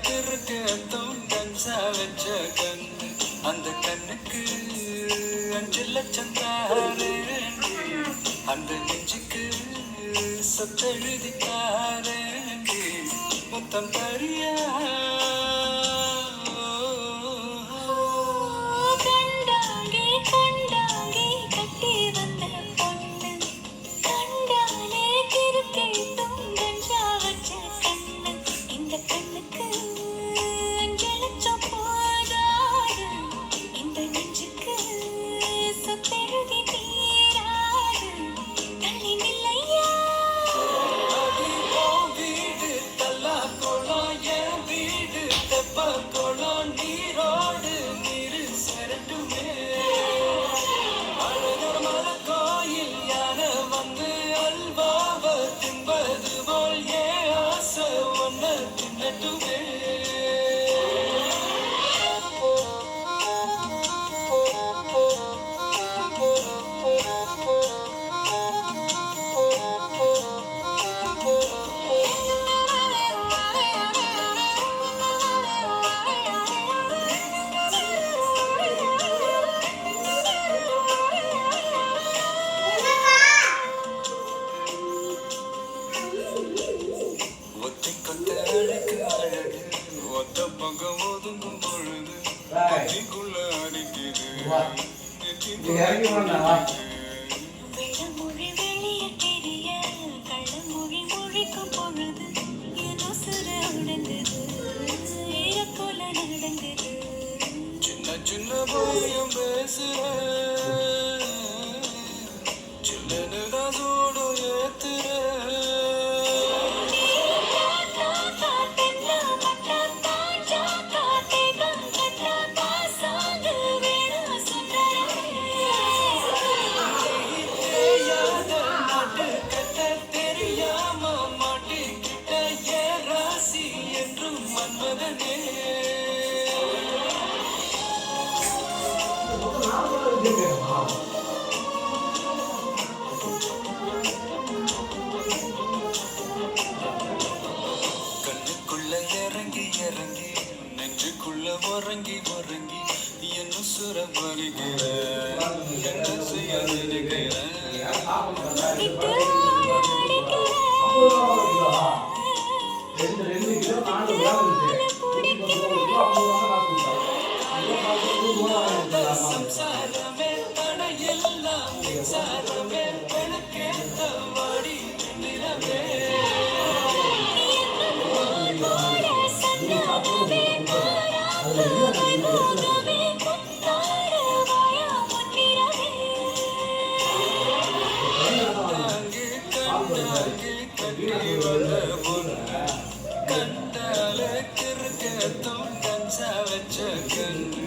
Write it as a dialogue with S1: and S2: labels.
S1: கிறுக்கத்தும் கஞ்சா வச்ச கண்ணு அந்த கண்ணுக்கு 5 லட்சம் தாரேண்டி அந்த நெஞ்சுக்கு சொத்தெழுதி தாரேண்டி முத்தம் தரியா சின்ன பையன் பேசுற சின்னதான் சூடு ஏத்துற கண்ணுக்குள்ள இறங்கி இறங்கி நெஞ்சுக்குள்ள உறங்கி உறங்கி என்ன சுர வருகிற என்ன செய்ய நினைக்கிற சம்சாரமே தடையெல்லாம் மின்சாரமே விளக்கேத்த வாடி நிலவே கண்டால கிறுக்கத்தும் கஞ்சா வச்ச கண்ணு